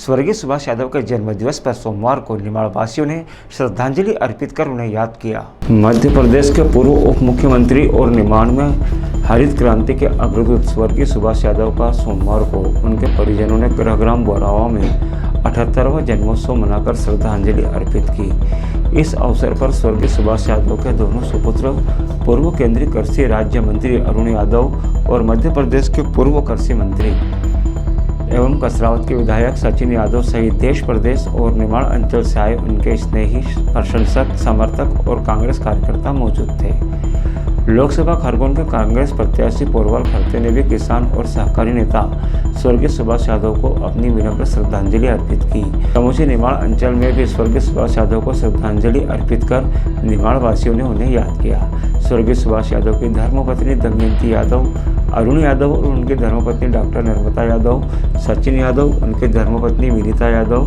स्वर्गीय सुभाष यादव के जन्मदिवस पर सोमवार को निमाड़ वासियों ने श्रद्धांजलि अर्पित कर उन्हें याद किया। मध्य प्रदेश के पूर्व उप मुख्यमंत्री और निमाड़ में हरित क्रांति के अग्रदूत स्वर्गीय सुभाष यादव का सोमवार को उनके परिजनों ने गृहग्राम बोरावा में 78वां जन्मोत्सव मनाकर श्रद्धांजलि अर्पित की। इस अवसर पर स्वर्गीय सुभाष यादव के दोनों सुपुत्र पूर्व केंद्रीय कृषि राज्य मंत्री अरुण यादव और मध्य प्रदेश के पूर्व कृषि मंत्री एवं कसरावत के विधायक सचिन यादव सहित देश प्रदेश और निमाड़ अंचल से आए उनके स्नेही, प्रशंसक, समर्थक और कांग्रेस कार्यकर्ता मौजूद थे। लोकसभा खरगोन के कांग्रेस प्रत्याशी पोरवाल खरते ने भी किसान और सहकारी नेता स्वर्गीय सुभाष यादव को अपनी विनम्र श्रद्धांजलि अर्पित की। समूचे निमाड़ अंचल में भी स्वर्गीय सुभाष यादव को श्रद्धांजलि अर्पित कर निमाड़ वासियों ने उन्हें याद किया। स्वर्गीय सुभाष यादव की धर्मपत्नी दमयंती यादव, अरुण यादव और उनकी धर्मपत्नी डॉक्टर नर्मदा यादव, सचिन यादव, उनकी धर्मपत्नी विनीता यादव,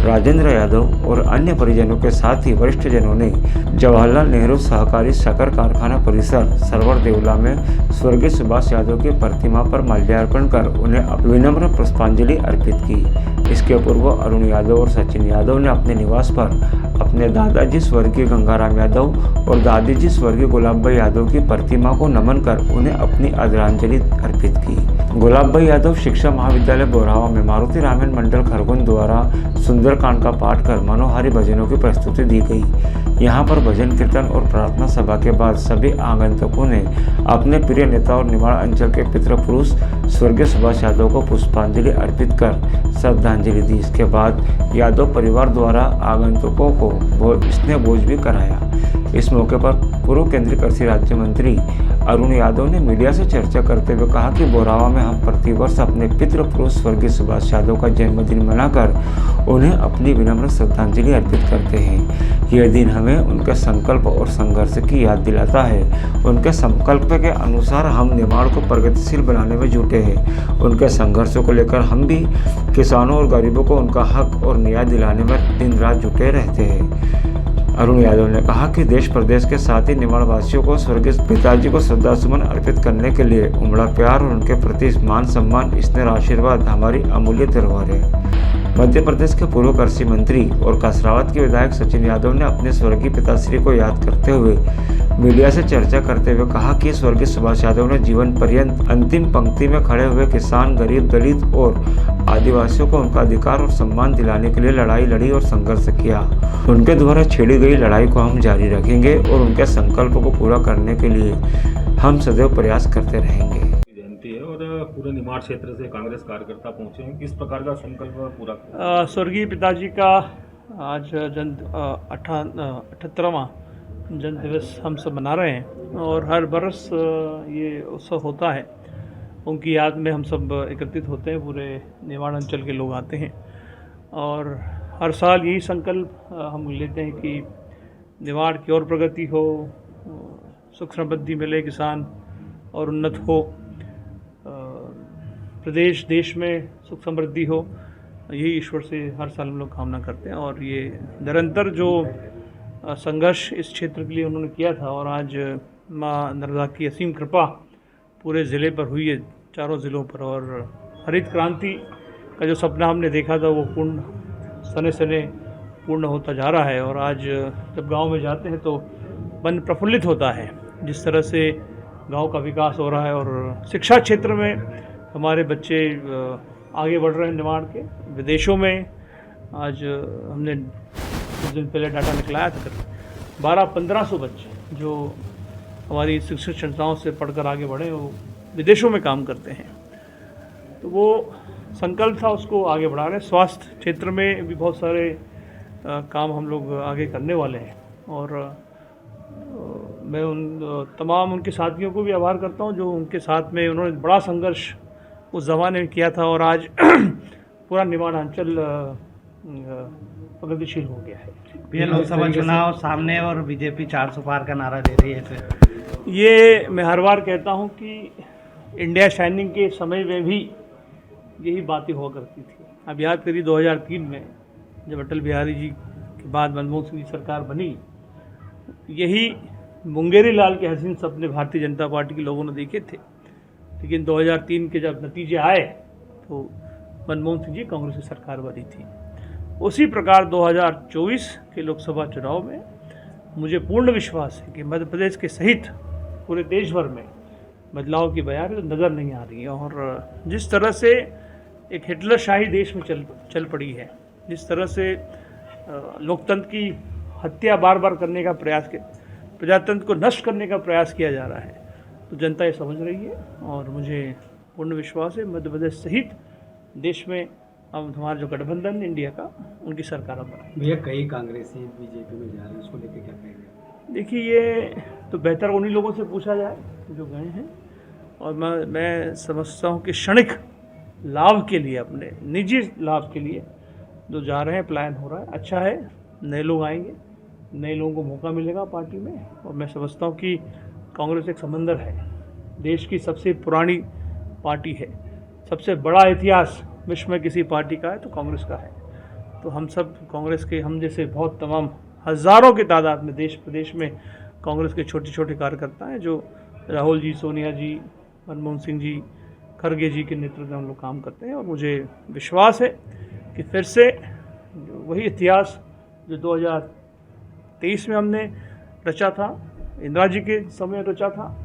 राजेंद्र यादव और अन्य परिजनों के साथ ही वरिष्ठ जनों ने जवाहरलाल नेहरू सहकारी शक्कर कारखाना परिसर सरवर देवला में स्वर्गीय सुभाष यादव की प्रतिमा पर माल्यार्पण कर उन्हें विनम्र पुष्पांजलि अर्पित की। इसके पूर्व अरुण यादव और सचिन यादव ने अपने निवास पर अपने दादाजी स्वर्गीय गंगाराम यादव और दादी जी स्वर्गीय गुलाबभाई यादव की प्रतिमा को नमन कर उन्हें अपनी आदरांजलि अर्पित की। गुलाबभाई यादव शिक्षा महाविद्यालय बोरावा में मारुति रामायण मंडल खरगोन द्वारा सुंदरकांड का पाठ कर मनोहारी भजनों की प्रस्तुति दी गई। यहाँ पर भजन कीर्तन और प्रार्थना सभा के बाद सभी आगंतुकों ने अपने प्रिय नेता और निमाड़ अंचल के पितृपुरुष स्वर्गीय सुभाष यादव को पुष्पांजलि अर्पित कर श्रद्धांजलि दी। इसके बाद यादव परिवार द्वारा आगंतुकों को स्नेह भोज भी कराया। इस मौके पर पूर्व केंद्रीय कृषि राज्य मंत्री अरुण यादव ने मीडिया से चर्चा करते हुए कहा कि बोरावा में हम प्रतिवर्ष अपने पितृपुरुष स्वर्गीय सुभाष यादव का जन्मदिन मनाकर उन्हें अपनी विनम्र श्रद्धांजलि अर्पित करते हैं। यह दिन हमें उनके संकल्प और संघर्ष की याद दिलाता है। उनके संकल्प के अनुसार हम निमाड़ को प्रगतिशील बनाने में जुटे हैं। उनके संघर्षों को लेकर हम भी किसानों और गरीबों को उनका हक और न्याय दिलाने में दिन रात जुटे रहते हैं। अरुण यादव ने कहा कि देश प्रदेश के साथ ही निमाड़ वासियों को स्वर्गीय पिताजी को श्रद्धासुमन अर्पित करने के लिए उमड़ा प्यार और उनके प्रति मान सम्मान, स्नेह, आशीर्वाद हमारी अमूल्य धरोहर है। मध्य प्रदेश के पूर्व कृषि मंत्री और कसरावत के विधायक सचिन यादव ने अपने स्वर्गीय पिताश्री को याद करते हुए मीडिया से चर्चा करते हुए कहा कि स्वर्गीय सुभाष यादव ने जीवन पर्यंत अंतिम पंक्ति में खड़े हुए किसान, गरीब, दलित और आदिवासियों को उनका अधिकार और सम्मान दिलाने के लिए लड़ाई लड़ी और संघर्ष किया। उनके द्वारा छेड़ी गई लड़ाई को हम जारी रखेंगे और उनके संकल्प को पूरा करने के लिए हम सदैव प्रयास करते रहेंगे। जयंती है और पूरे निमाड़ क्षेत्र से कांग्रेस कार्यकर्ता पहुंचे हैं, किस प्रकार का संकल्प पूरा? स्वर्गीय पिताजी का आज 78वां जन्म दिवस हम सब मना रहे हैं और हर बरस ये उत्सव होता है। उनकी याद में हम सब एकत्रित होते हैं, पूरे निमाड़ अंचल के लोग आते हैं और हर साल यही संकल्प हम लेते हैं कि निमाड़ की और प्रगति हो, सुख समृद्धि मिले किसान और उन्नत हो, प्रदेश देश में सुख समृद्धि हो। यही ईश्वर से हर साल हम लोग कामना करते हैं और ये निरंतर जो संघर्ष इस क्षेत्र के लिए उन्होंने किया था और आज माँ नर्मदा की असीम कृपा पूरे ज़िले पर हुई है, चारों ज़िलों पर, और हरित क्रांति का जो सपना हमने देखा था वो सने सने पूर्ण होता जा रहा है। और आज जब गांव में जाते हैं तो मन प्रफुल्लित होता है जिस तरह से गांव का विकास हो रहा है और शिक्षा क्षेत्र में हमारे बच्चे आगे बढ़ रहे हैं। निमाड़ के विदेशों में आज हमने कुछ दिन पहले डाटा निकलाया था 1200-1500 बच्चे जो हमारी शिक्षण संस्थाओं से पढ़कर आगे बढ़े वो विदेशों में काम करते हैं। तो वो संकल्प था, उसको आगे बढ़ा रहे हैं। स्वास्थ्य क्षेत्र में भी बहुत सारे काम हम लोग आगे करने वाले हैं और मैं तमाम उनके साथियों को भी आभार करता हूं जो उनके साथ में उन्होंने बड़ा संघर्ष उस ज़माने में किया था और आज पूरा निमाड़ अंचल प्रगतिशील हो गया है। लोकसभा चुनाव सामने और बीजेपी 400 पार का नारा दे रही है। ये मैं हर बार कहता हूं कि इंडिया शाइनिंग के समय में भी यही बातें हुआ करती थी। अब याद करिए 2003 में जब अटल बिहारी जी के बाद मनमोहन सिंह की सरकार बनी, यही मुंगेरी लाल के हसीन सपने भारतीय जनता पार्टी के लोगों ने देखे थे। लेकिन 2003 के जब नतीजे आए तो मनमोहन सिंह जी कांग्रेस की सरकार बनी थी। उसी प्रकार 2024 के लोकसभा चुनाव में मुझे पूर्ण विश्वास है कि मध्य प्रदेश के सहित पूरे देश भर में बदलाव की बयार तो नज़र नहीं आ रही है। और जिस तरह से एक हिटलरशाही देश में चल पड़ी है, जिस तरह से लोकतंत्र की हत्या बार बार करने का प्रयास किया, प्रजातंत्र को नष्ट करने का प्रयास किया जा रहा है, तो जनता ये समझ रही है। और मुझे पूर्ण विश्वास है मध्य प्रदेश सहित देश में अब हमारा जो गठबंधन है इंडिया का, उनकी सरकार अब बनाएगी। भैया कई कांग्रेसी बीजेपी में जा रहे हैं, उसको लेकर क्या कहेंगे? देखिए, ये तो बेहतर उन्हीं लोगों से पूछा जाए जो गए हैं। और मैं समझता हूँ कि क्षणिक लाभ के लिए, अपने निजी लाभ के लिए जो जा रहे हैं, प्लान हो रहा है। अच्छा है, नए लोग आएंगे, नए लोगों को मौका मिलेगा पार्टी में। और मैं समझता हूँ कि कांग्रेस एक समंदर है, देश की सबसे पुरानी पार्टी है, सबसे बड़ा इतिहास विश्व में किसी पार्टी का है तो कांग्रेस का है। तो हम सब कांग्रेस के, हम जैसे बहुत तमाम हज़ारों की तादाद में देश प्रदेश में कांग्रेस के छोटे छोटे कार्यकर्ता हैं, जो राहुल जी, सोनिया जी, मनमोहन सिंह जी, खड़गे जी के नेतृत्व में हम लोग काम करते हैं। और मुझे विश्वास है कि फिर से वही इतिहास जो 2023 में हमने रचा था, इंदिरा जी के समय रचा था,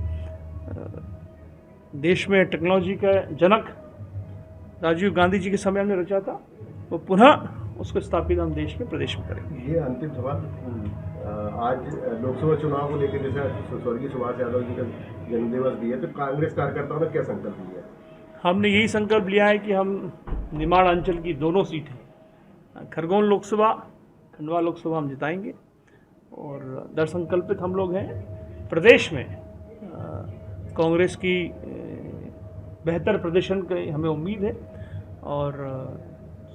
देश में टेक्नोलॉजी का जनक राजीव गांधी जी के समय हमने रचा था, वो पुनः उसको स्थापित हम देश में, प्रदेश में करेंगे। ये अंतिम सवाल, आज लोकसभा चुनाव को लेकर जैसे स्वर्गीय सुभाष यादव जी का जन्मदिवस भी है, तो कांग्रेस कार्यकर्ताओं ने क्या संकल्प लिया? हमने यही संकल्प लिया है कि हम निमाड़ अंचल की दोनों सीटें, खरगोन लोकसभा, खंडवा लोकसभा हम जिताएंगे। और दृढ़ संकल्पित हम लोग हैं। प्रदेश में कांग्रेस की बेहतर प्रदर्शन की हमें उम्मीद है। और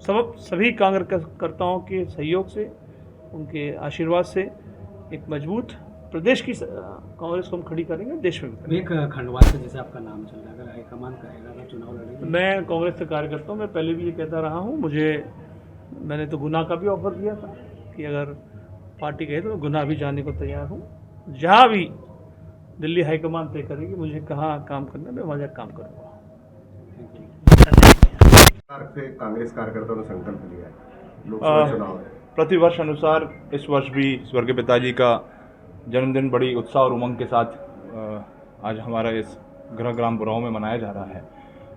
सभी कार्यकर्ताओं के सहयोग से, उनके आशीर्वाद से एक मजबूत प्रदेश की कांग्रेस को हम खड़ी करेंगे, देश में भी। एक खंडवा से जैसे आपका नाम चल रहा है, अगर हाईकमान कहेगा तो चुनाव लड़ेंगे? मैं कांग्रेस से कार्यकर्ता हूँ, मैं पहले भी ये कहता रहा हूँ। मैंने तो गुना का भी ऑफर दिया था कि अगर पार्टी कहे तो मैं गुना भी जाने को तैयार हूँ। जहाँ भी दिल्ली हाईकमान तय करेगी मुझे कहाँ काम करना है, मैं वहाँ जाकर काम करूँगा। से कांग्रेस कार्यकर्ताओं ने संकल्प लिया है लोकसभा चुनाव में। प्रतिवर्ष अनुसार इस वर्ष भी स्वर्गीय पिताजी का जन्मदिन बड़ी उत्साह और उमंग के साथ आज हमारा इस गृह ग्राम बुराऊ में मनाया जा रहा है।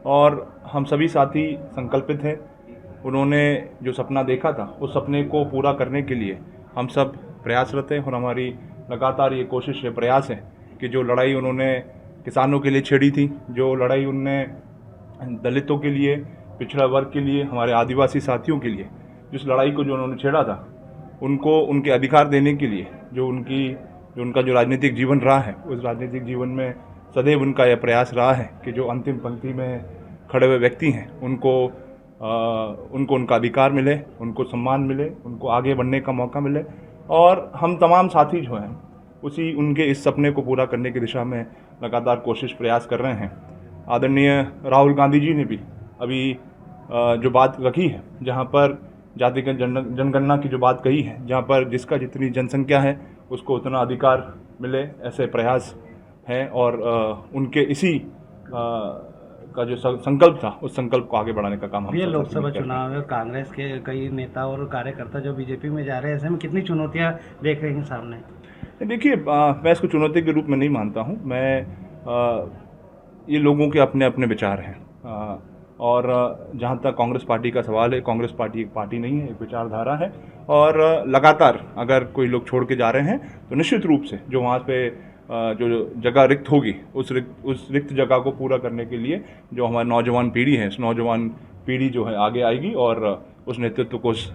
और हम सभी साथी संकल्पित हैं। उन्होंने जो सपना देखा था, उस सपने को पूरा करने के लिए हम सब प्रयासरत हैं। और हमारी लगातार ये कोशिश है, प्रयास है कि जो लड़ाई उन्होंने किसानों के लिए छेड़ी थी, जो लड़ाई उनने दलितों के लिए, पिछड़ा वर्ग के लिए, हमारे आदिवासी साथियों के लिए, जिस लड़ाई को जो उन्होंने छेड़ा था, उनको उनके अधिकार देने के लिए जो उनका जो राजनीतिक जीवन रहा है, उस राजनीतिक जीवन में सदैव उनका यह प्रयास रहा है कि जो अंतिम पंक्ति में खड़े हुए व्यक्ति हैं उनको उनका अधिकार मिले, उनको सम्मान मिले, उनको आगे बढ़ने का मौका मिले। और हम तमाम साथी जो हैं उसी उनके इस सपने को पूरा करने की दिशा में लगातार कोशिश प्रयास कर रहे हैं। आदरणीय राहुल गांधी जी ने भी अभी जो बात रखी है, जहाँ पर जातिगत जनगणना की जो बात कही है, जहाँ पर जिसका जितनी जनसंख्या है उसको उतना अधिकार मिले, ऐसे प्रयास हैं। और उनके इसी का जो संकल्प था, उस संकल्प को आगे बढ़ाने का काम हम ये लोकसभा चुनाव में कांग्रेस के कई नेता और कार्यकर्ता जो बीजेपी में जा रहे हैं, ऐसे में कितनी चुनौतियां देख रही हैं सामने? देखिए, मैं इसको चुनौती के रूप में नहीं मानता हूँ। ये लोगों के अपने अपने विचार हैं। और जहाँ तक कांग्रेस पार्टी का सवाल है, कांग्रेस पार्टी एक पार्टी नहीं है, एक विचारधारा है। और लगातार अगर कोई लोग छोड़ के जा रहे हैं तो निश्चित रूप से जो वहाँ पे जो जगह रिक्त होगी, उस रिक्त जगह को पूरा करने के लिए जो हमारी नौजवान पीढ़ी है, इस नौजवान पीढ़ी जो है आगे आएगी और उस नेतृत्व को, उस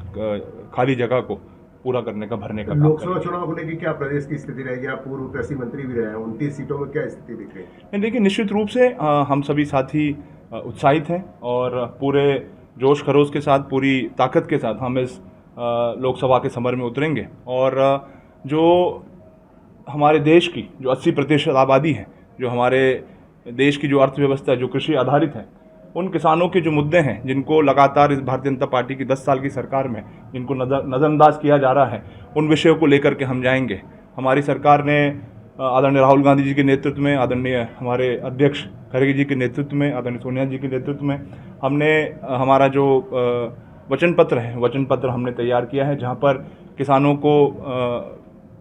खाली जगह को पूरा करने का, भरने का। लोकसभा चुनाव को लेकर क्या प्रदेश की स्थिति रहेगी? आप पूर्व कृषि मंत्री भी रहे हैं, 29 सीटों में क्या स्थिति दिख रही है? देखिए, निश्चित रूप से हम सभी साथी उत्साहित हैं और पूरे जोश खरोश के साथ, पूरी ताकत के साथ हम इस लोकसभा के समर में उतरेंगे। और जो हमारे देश की जो 80% आबादी है, जो हमारे देश की जो अर्थव्यवस्था है, जो कृषि आधारित है, उन किसानों के जो मुद्दे हैं, जिनको लगातार इस भारतीय जनता पार्टी की 10 साल की सरकार में जिनको नज़रअंदाज किया जा रहा है, उन विषयों को लेकर के हम जाएंगे। हमारी सरकार ने आदरणीय राहुल गांधी जी के नेतृत्व में, आदरणीय हमारे अध्यक्ष खड़गे जी के नेतृत्व में, आदरणीय सोनिया जी के नेतृत्व में हमने हमारा जो वचन पत्र हमने तैयार किया है, जहां पर किसानों को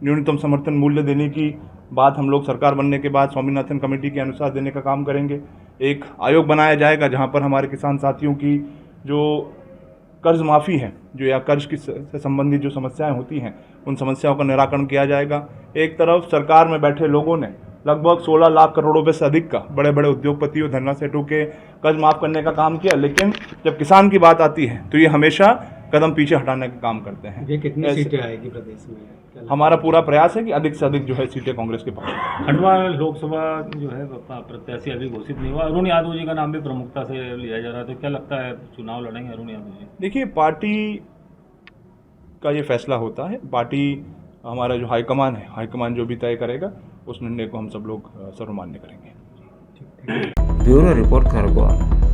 न्यूनतम समर्थन मूल्य देने की बात हम लोग सरकार बनने के बाद स्वामीनाथन कमेटी के अनुसार देने का काम करेंगे। एक आयोग बनाया जाएगा जहां पर हमारे किसान साथियों की जो कर्ज माफ़ी है, जो या कर्ज की से संबंधित जो समस्याएं होती हैं, उन समस्याओं का निराकरण किया जाएगा। एक तरफ सरकार में बैठे लोगों ने लगभग 16 लाख करोड़ रुपए से अधिक का बड़े बड़े उद्योगपतियों, धरना सेठों के कर्ज माफ़ करने का काम किया, लेकिन जब किसान की बात आती है तो ये हमेशा कदम पीछे हटाने का काम करते हैं। ये कितनी सीटें आएगी प्रदेश में? हमारा पूरा प्रयास है कि अधिक से अधिक जो है सीटें कांग्रेस के पास। खंडवा लोकसभा जो है प्रत्याशी अभी घोषित नहीं हुआ, अरुण यादव जी का नाम भी प्रमुखता से लिया जा रहा है, तो क्या लगता है चुनाव लड़ेंगे अरुण यादव जी? देखिए, पार्टी का ये फैसला होता है, पार्टी हमारा जो हाईकमान है, हाईकमान जो भी तय करेगा उस निर्णय को हम सब लोग सर्वमान्य करेंगे। Bureau report Khargone.